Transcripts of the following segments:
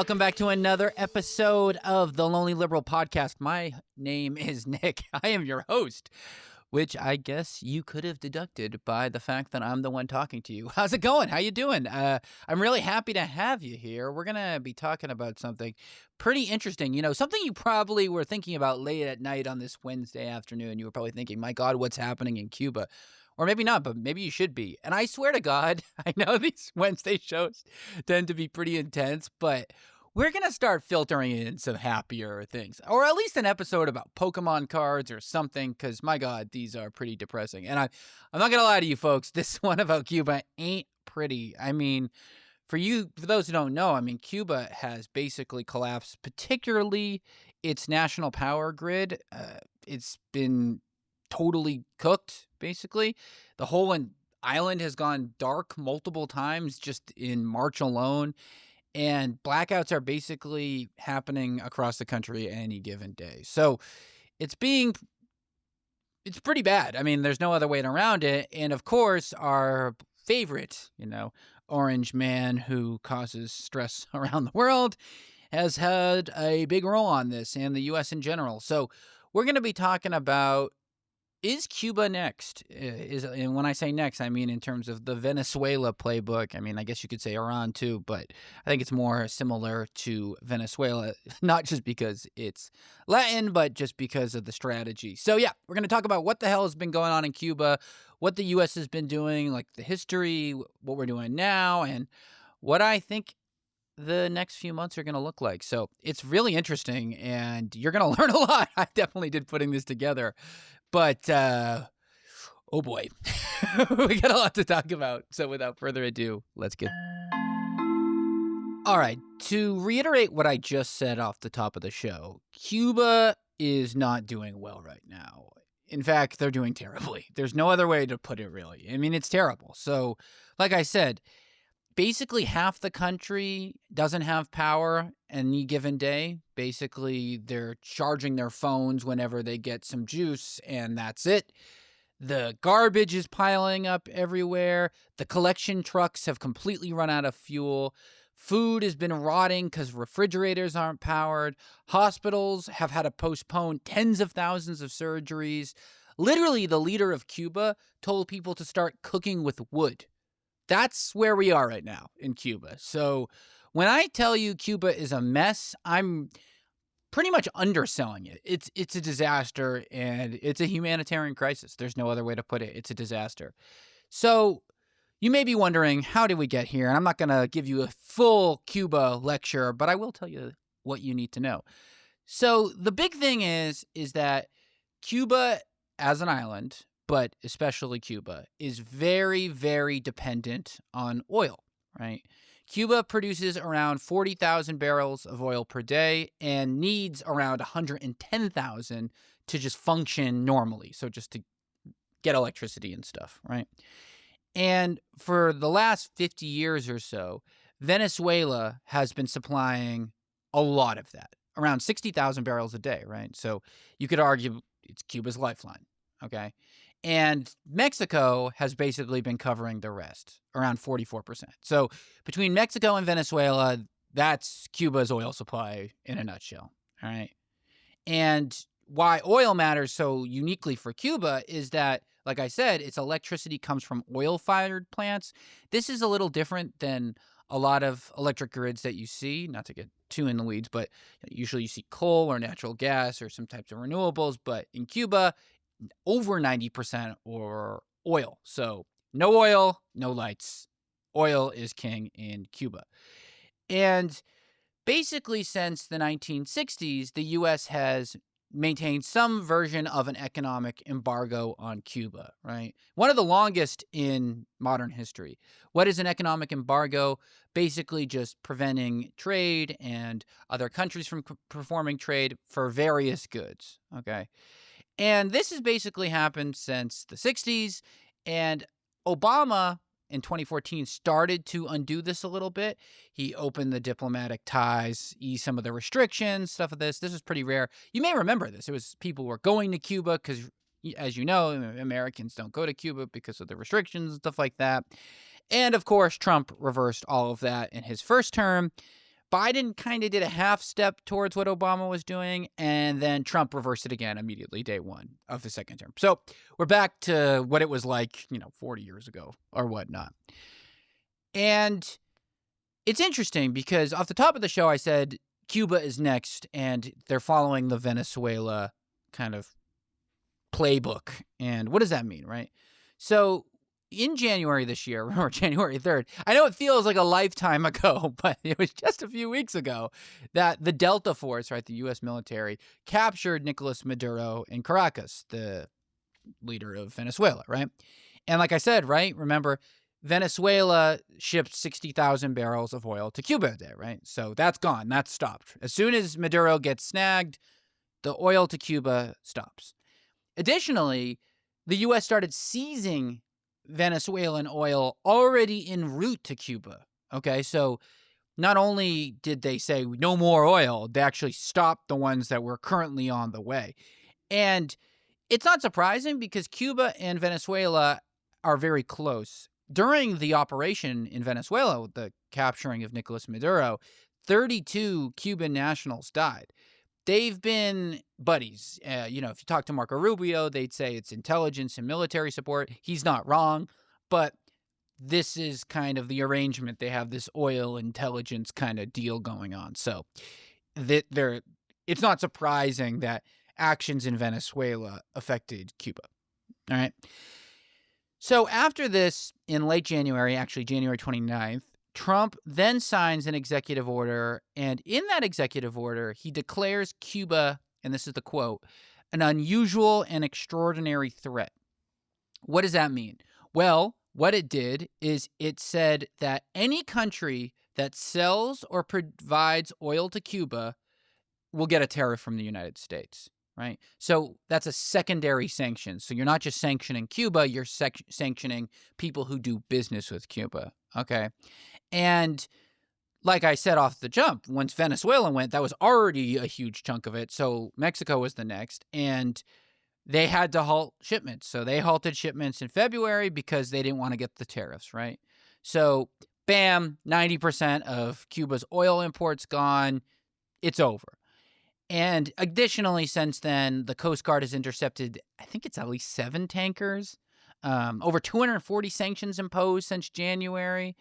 welcome back to another episode of the Lonely Liberal Podcast. My name is Nick. I am your host, which I guess you could have deducted by the fact that I'm the one talking to you. How's it going? How you doing? I'm really happy to have you here. We're going to be talking about something pretty interesting. You know, something you probably were thinking about late at night on this Wednesday afternoon. You were probably thinking, my God, what's happening in Cuba? Or maybe not, but maybe you should be. And I swear to God, I know these Wednesday shows tend to be pretty intense, but we're going to start filtering in some happier things. Or at least an episode about Pokemon cards or something, because my God, these are pretty depressing. And I'm not going to lie to you folks, this one about Cuba ain't pretty. I mean, for those who don't know, I mean, Cuba has basically collapsed, particularly its national power grid. It's been totally cooked, basically. The whole island has gone dark multiple times just in March alone, and blackouts are basically happening across the country any given day. So it's pretty bad. I mean, there's no other way around it. And of course, our favorite, orange man who causes stress around the world has had a big role on this, and the U.S. in general. So we're going to be talking about, is Cuba next? And when I say next, I mean in terms of the Venezuela playbook. I mean, I guess you could say Iran too, but I think it's more similar to Venezuela, not just because it's Latin, but just because of the strategy. So yeah, we're going to talk about what the hell has been going on in Cuba, what the U.S. has been doing, like the history, what we're doing now, and what I think the next few months are going to look like. So it's really interesting, and you're going to learn a lot. I definitely did putting this together. But, oh boy, we got a lot to talk about. So without further ado, let's get... All right, to reiterate what I just said off the top of the show, Cuba is not doing well right now. In fact, they're doing terribly. There's no other way to put it, really. I mean, it's terrible. So, like I said, basically half the country doesn't have power any given day. Basically, they're charging their phones whenever they get some juice, and that's it. The garbage is piling up everywhere. The collection trucks have completely run out of fuel. Food has been rotting because refrigerators aren't powered. Hospitals have had to postpone tens of thousands of surgeries. Literally, the leader of Cuba told people to start cooking with wood. That's where we are right now in Cuba. So when I tell you Cuba is a mess, I'm pretty much underselling it. It's a disaster, and it's a humanitarian crisis. There's no other way to put it. It's a disaster. So you may be wondering, how did we get here? And I'm not going to give you a full Cuba lecture, but I will tell you what you need to know. So the big thing is that Cuba as an island, but especially Cuba, is very, very dependent on oil, right? Cuba produces around 40,000 barrels of oil per day and needs around 110,000 to just function normally, so just to get electricity and stuff, right? And for the last 50 years or so, Venezuela has been supplying a lot of that, around 60,000 barrels a day, right? So you could argue it's Cuba's lifeline, okay? And Mexico has basically been covering the rest, around 44%. So between Mexico and Venezuela, that's Cuba's oil supply in a nutshell, all right? And why oil matters so uniquely for Cuba is that, like I said, its electricity comes from oil-fired plants. This is a little different than a lot of electric grids that you see, not to get too in the weeds, but usually you see coal or natural gas or some types of renewables. But in Cuba, over 90% or oil. So no oil, no lights. Oil is king in Cuba. And basically since the 1960s, the U.S. has maintained some version of an economic embargo on Cuba, right? One of the longest in modern history. What is an economic embargo? Basically just preventing trade and other countries from performing trade for various goods, okay? And this has basically happened since the 60s, and Obama in 2014 started to undo this a little bit. He opened the diplomatic ties, eased some of the restrictions, stuff of this. This was pretty rare. You may remember this. It was people were going to Cuba because, as you know, Americans don't go to Cuba because of the restrictions and stuff like that. And, of course, Trump reversed all of that in his first term. Biden kind of did a half step towards what Obama was doing, and then Trump reversed it again immediately, day one of the second term. So we're back to what it was like, 40 years ago or whatnot. And it's interesting because off the top of the show, I said Cuba is next, and they're following the Venezuela kind of playbook. And what does that mean, right? So in January this year, or January 3rd, I know it feels like a lifetime ago, but it was just a few weeks ago that the Delta Force, right, the U.S. military, captured Nicolas Maduro in Caracas, the leader of Venezuela, right? And like I said, right, remember, Venezuela shipped 60,000 barrels of oil to Cuba a day, right? So that's gone. That's stopped. As soon as Maduro gets snagged, the oil to Cuba stops. Additionally, the U.S. started seizing Venezuelan oil already en route to Cuba. Okay, so not only did they say no more oil, they actually stopped the ones that were currently on the way. And it's not surprising because Cuba and Venezuela are very close. During the operation in Venezuela, the capturing of Nicolas Maduro, 32 Cuban nationals died. They've been buddies. If you talk to Marco Rubio, they'd say it's intelligence and military support. He's not wrong, but this is kind of the arrangement. They have this oil intelligence kind of deal going on. So it's not surprising that actions in Venezuela affected Cuba. All right. So after this, in late January, actually January 29th, Trump then signs an executive order, and in that executive order, he declares Cuba, and this is the quote, an unusual and extraordinary threat. What does that mean? Well, what it did is it said that any country that sells or provides oil to Cuba will get a tariff from the United States, right? So that's a secondary sanction. So you're not just sanctioning Cuba, you're sanctioning people who do business with Cuba, okay? And like I said off the jump, once Venezuela went, that was already a huge chunk of it. So Mexico was the next, and they had to halt shipments. So they halted shipments in February because they didn't want to get the tariffs, right? So bam, 90% of Cuba's oil imports gone. It's over. And additionally, since then, the Coast Guard has intercepted, I think it's at least 7 tankers, over 240 sanctions imposed since January.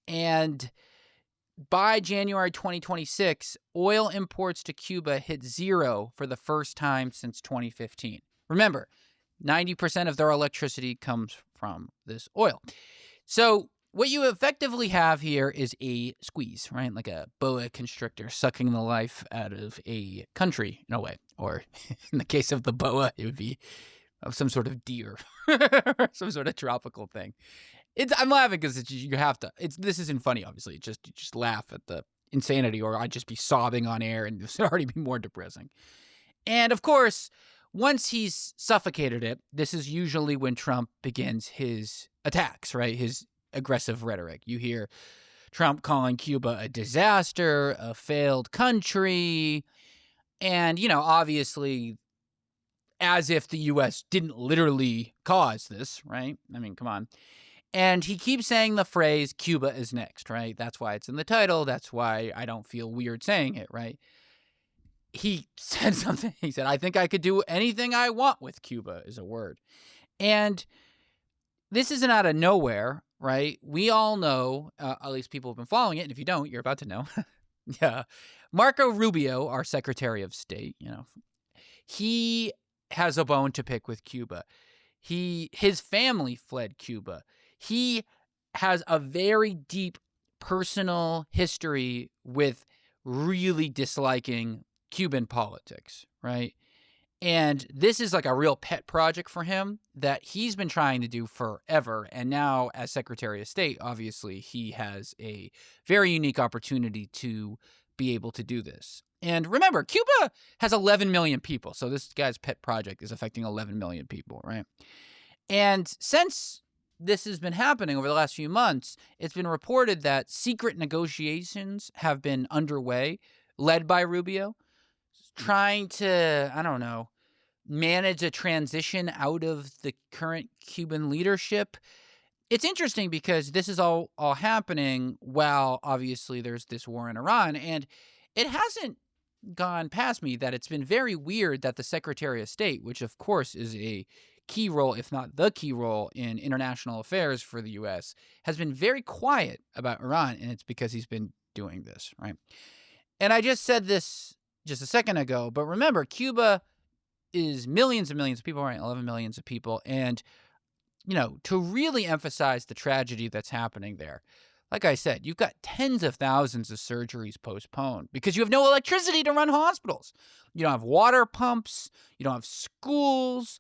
And by January 2026, oil imports to Cuba hit zero for the first time since 2015. Remember, 90% of their electricity comes from this oil. So what you effectively have here is a squeeze, right? Like a boa constrictor sucking the life out of a country in a way. Or in the case of the boa, it would be of some sort of deer, some sort of tropical thing. I'm laughing because you have to. This isn't funny, obviously. You just laugh at the insanity, or I'd just be sobbing on air, and this would already be more depressing. And of course, once he's suffocated it, this is usually when Trump begins his attacks, right? His aggressive rhetoric. You hear Trump calling Cuba a disaster, a failed country, and obviously, as if the U.S. didn't literally cause this, right? I mean, come on. And he keeps saying the phrase, Cuba is next, right? That's why it's in the title. That's why I don't feel weird saying it, right? He said something. He said, I think I could do anything I want with Cuba is a word. And this isn't out of nowhere, right? We all know, at least people have been following it. And if you don't, you're about to know. Yeah. Marco Rubio, our Secretary of State, he has a bone to pick with Cuba. His family fled Cuba. He has a very deep personal history with really disliking Cuban politics, right? And this is like a real pet project for him that he's been trying to do forever. And now, as Secretary of State, obviously, he has a very unique opportunity to be able to do this. And remember, Cuba has 11 million people. So this guy's pet project is affecting 11 million people, right? And since this has been happening over the last few months, it's been reported that secret negotiations have been underway, led by Rubio, trying to, manage a transition out of the current Cuban leadership. it's interesting because this is all happening while obviously there's this war in Iran, and it hasn't gone past me that it's been very weird that the Secretary of State, which of course is a key role, if not the key role in international affairs for the US, has been very quiet about Iran, and it's because he's been doing this, right? And I just said this just a second ago, but remember, Cuba is millions and millions of people, right? 11 millions of people. And, to really emphasize the tragedy that's happening there, like I said, you've got tens of thousands of surgeries postponed because you have no electricity to run hospitals. You don't have water pumps. You don't have schools.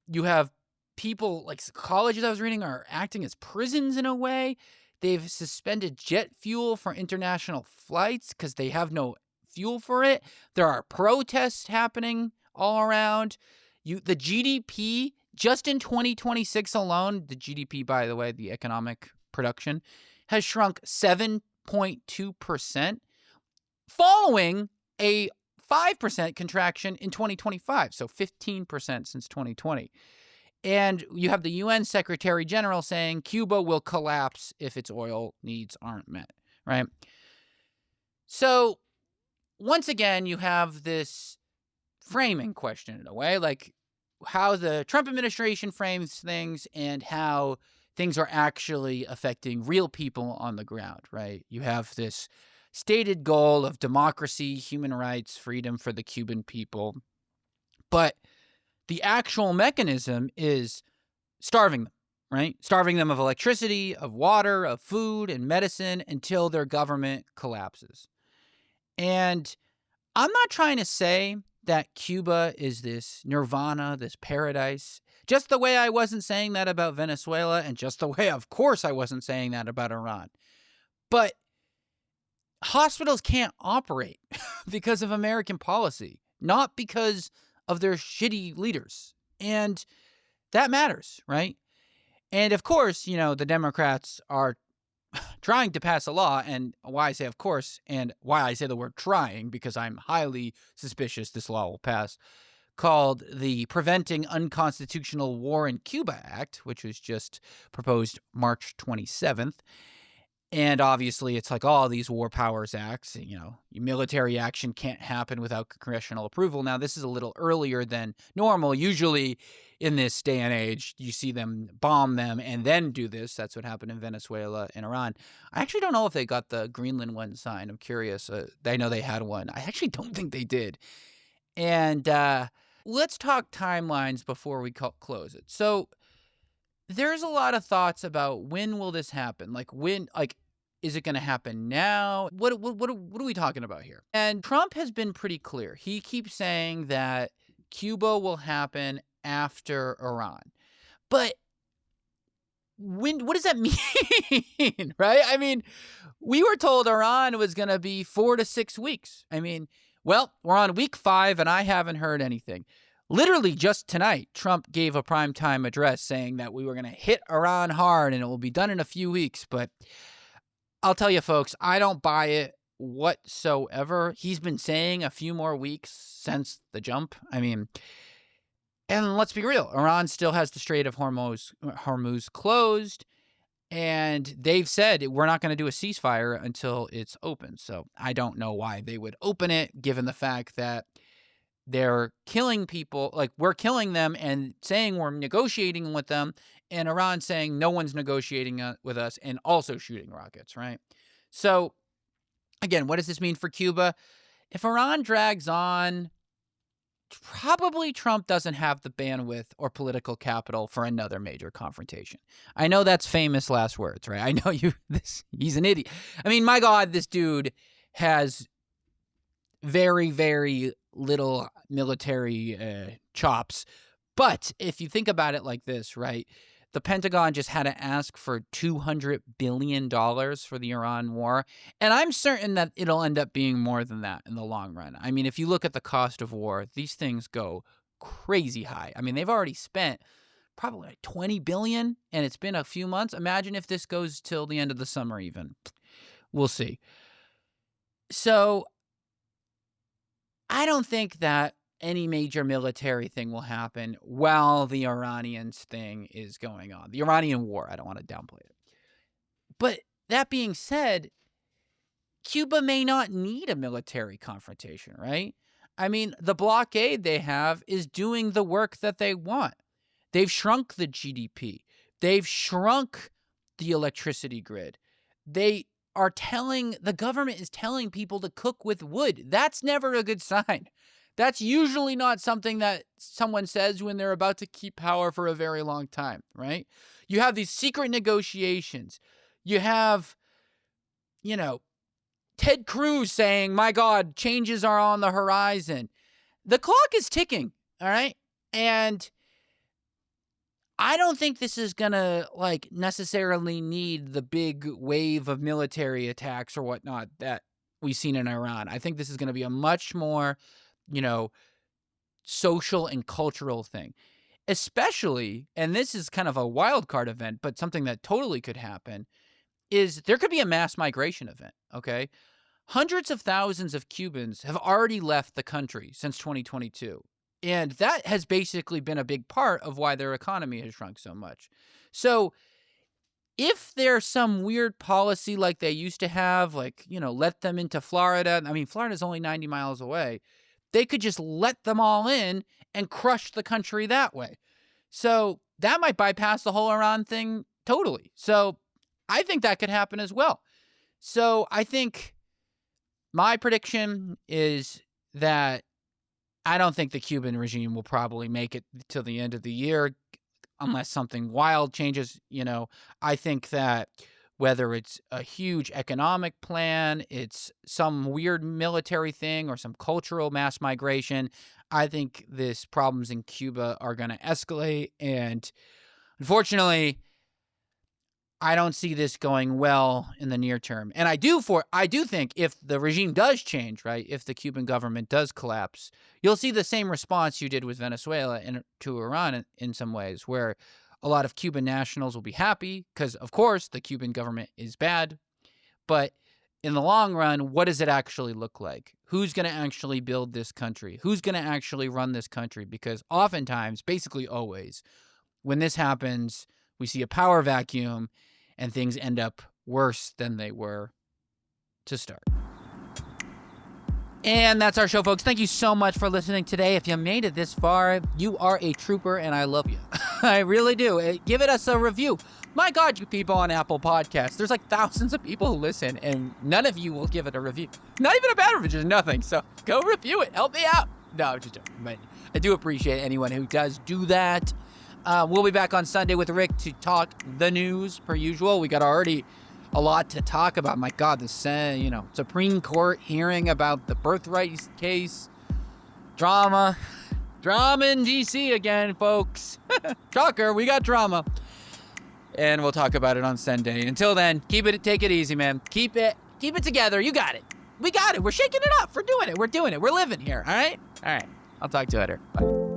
You have people like colleges I was reading are acting as prisons in a way. They've suspended jet fuel for international flights because they have no fuel for it. There are protests happening all around. The GDP, just in 2026 alone, the GDP, by the way, the economic production, has shrunk 7.2%, following a 5% contraction in 2025, so 15% since 2020. And you have the UN Secretary General saying Cuba will collapse if its oil needs aren't met, right? So once again, you have this framing question in a way, like how the Trump administration frames things and how things are actually affecting real people on the ground, right? You have this stated goal of democracy, human rights, freedom for the Cuban people, but the actual mechanism is starving them, right? Starving them of electricity, of water, of food, and medicine until their government collapses. And I'm not trying to say that Cuba is this nirvana, this paradise, just the way I wasn't saying that about Venezuela, and just the way, of course, I wasn't saying that about Iran. But hospitals can't operate because of American policy, not because of their shitty leaders. And that matters, right? And of course, the Democrats are trying to pass a law, and why I say of course, and why I say the word trying, because I'm highly suspicious this law will pass, called the Preventing Unconstitutional War in Cuba Act, which was just proposed March 27th. And obviously, it's like all these war powers acts, military action can't happen without congressional approval. Now, this is a little earlier than normal. Usually in this day and age, you see them bomb them and then do this. That's what happened in Venezuela and Iran. I actually don't know if they got the Greenland one signed. I'm curious. I know they had one. I actually don't think they did. And let's talk timelines before we close it. So there's a lot of thoughts about when will this happen? Is it going to happen now? What are we talking about here? And Trump has been pretty clear. He keeps saying that Cuba will happen after Iran. But what does that mean, right? I mean, we were told Iran was going to be 4 to 6 weeks. I mean, well, we're on week 5 and I haven't heard anything. Literally just tonight, Trump gave a primetime address saying that we were going to hit Iran hard and it will be done in a few weeks. But I'll tell you, folks, I don't buy it whatsoever. He's been saying a few more weeks since the jump. I mean, and let's be real, Iran still has the Strait of Hormuz closed, and they've said we're not going to do a ceasefire until it's open. So I don't know why they would open it, given the fact that they're killing people, like we're killing them and saying we're negotiating with them, and Iran saying no one's negotiating with us and also shooting rockets, right? So, again, what does this mean for Cuba? If Iran drags on, probably Trump doesn't have the bandwidth or political capital for another major confrontation. I know that's famous last words, right? I know he's an idiot. I mean, my God, this dude has very, very little military chops. But if you think about it like this, right, the Pentagon just had to ask for $200 billion for the Iran war. And I'm certain that it'll end up being more than that in the long run. I mean, if you look at the cost of war, these things go crazy high. I mean, they've already spent probably like $20 billion, and it's been a few months. Imagine if this goes till the end of the summer even. We'll see. So I don't think that any major military thing will happen while the Iranians thing is going on. The Iranian war, I don't want to downplay it. But that being said, Cuba may not need a military confrontation, right? I mean, the blockade they have is doing the work that they want. They've shrunk the GDP. They've shrunk the electricity grid. The government is telling people to cook with wood. That's never a good sign. That's usually not something that someone says when they're about to keep power for a very long time, right? You have these secret negotiations. You have, Ted Cruz saying, my God, changes are on the horizon. The clock is ticking, all right? And I don't think this is going to necessarily need the big wave of military attacks or whatnot that we've seen in Iran. I think this is going to be a much more, social and cultural thing. Especially, and this is kind of a wild card event, but something that totally could happen, is there could be a mass migration event, okay? Hundreds of thousands of Cubans have already left the country since 2022. And that has basically been a big part of why their economy has shrunk so much. So if there's some weird policy like they used to have, let them into Florida. I mean, Florida's only 90 miles away. They could just let them all in and crush the country that way. So that might bypass the whole Iran thing totally. So I think that could happen as well. So I think my prediction is that I don't think the Cuban regime will probably make it till the end of the year unless something wild changes. I think that whether it's a huge economic plan, it's some weird military thing, or some cultural mass migration, I think these problems in Cuba are going to escalate. And unfortunately, I don't see this going well in the near term. And I do think if the regime does change, right, if the Cuban government does collapse, you'll see the same response you did with Venezuela to Iran in some ways, where a lot of Cuban nationals will be happy because, of course, the Cuban government is bad. But in the long run, what does it actually look like? Who's going to actually build this country? Who's going to actually run this country? Because oftentimes, basically always, when this happens, we see a power vacuum and things end up worse than they were to start. And that's our show, folks. Thank you so much for listening today. If you made it this far, you are a trooper, and I love you. I really do. Give us a review. My God, you people on Apple Podcasts. There's thousands of people who listen, and none of you will give it a review. Not even a bad review, just nothing. So go review it. Help me out. No, I'm just joking. But I do appreciate anyone who does do that. We'll be back on Sunday with Rick to talk the news per usual. We got already a lot to talk about. My God, the Supreme Court hearing about the birthright case. Drama in D.C. again, folks. Shocker, we got drama. And we'll talk about it on Sunday. Until then, take it easy, man. Keep it together. You got it. We got it. We're shaking it up. We're doing it. We're living here. All right. I'll talk to you later. Bye.